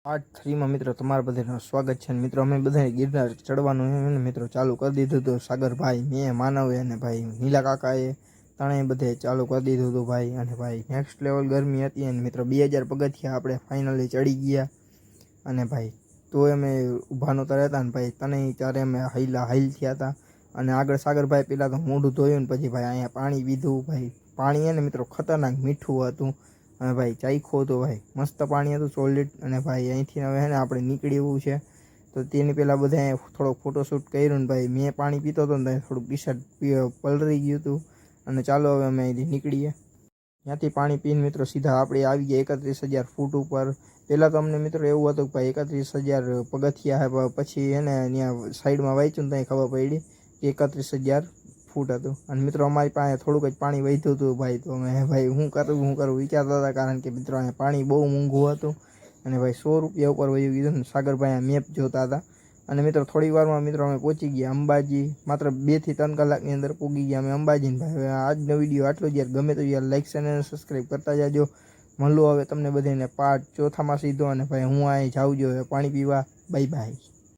Part 3 માં મિત્રો તમારા બધાનું સ્વાગત છે મિત્રો અમે બધાએ ગિરનાર ચડવાનું છે મિત્રો ચાલુ કરી દીધું હતું સાગરભાઈ મેં માનવે અને ભાઈ નીલા કાકાએ ત્રણેય બધે ચાલુ કરી દીધું હતું ભાઈ અને ભાઈ નેક્સ્ટ લેવલ ગરમી હતી અને મિત્રો 2000 પગથિયા આપણે ફાઇનલી ચડી ગયા અને ભાઈ તો અમે ઊભા નહોતા રહેતા ને ભાઈ તને ત્યારે અમે હાઈલ થયા હતા અને આગળ સાગરભાઈ પહેલાં તો મોઢું ધોયું ને પછી ભાઈ અહીંયા પાણી પીધું ભાઈ પાણી એને મિત્રો ખતરનાક મીઠું હતું અને ભાઈ ચાખ્યો તો ભાઈ મસ્ત પાણી હતું સોલિડ અને ભાઈ અહીંથી હવે ને આપણે નીકળી એવું છે તો તેની પહેલાં બધા થોડોક ફોટોશૂટ કર્યું ને ભાઈ મેં પાણી પીતો હતો ને થોડુંક ટી શર્ટ પલળી ગયું હતું અને ચાલો હવે અમે અહીંથી નીકળીએ ત્યાંથી પાણી પીને મિત્રો સીધા આપણે આવી ગયા 31,000 ફૂટ ઉપર પહેલાં તો અમને મિત્રો એવું હતું કે ભાઈ 31,000 પગથિયા પછી એને ત્યાં સાઈડમાં વાંચ્યું ને ત્યાં ખબર પડી કે 31,000 ફૂટ હતું અને મિત્રો અમારી પાસે થોડુંક જ પાણી વધ્યું હતું ભાઈ તો અમે ભાઈ શું કરું વિચારતા હતા કારણ કે મિત્રો અહીંયા પાણી બહુ મોંઘું હતું અને ભાઈ 100 રૂપિયા ઉપર વયું કીધું ને સાગરભાઈ મેપ જોતા હતા અને મિત્રો થોડી વારમાં મિત્રો અમે પહોંચી ગયા અંબાજી માત્ર 2 થી 3 કલાકની અંદર પહોંચી ગયા અમે અંબાજી ભાઈ આજનો વિડીયો આટલો જ યાર ગમે તો યાર લાઈક અને સબસ્ક્રાઈબ કરતા જાજો મળું હવે તમને બધાને પાર્ટ 4 માં સીધો અને ભાઈ હું અહીં જાઉં જો પાણી પીવા બાય બાય।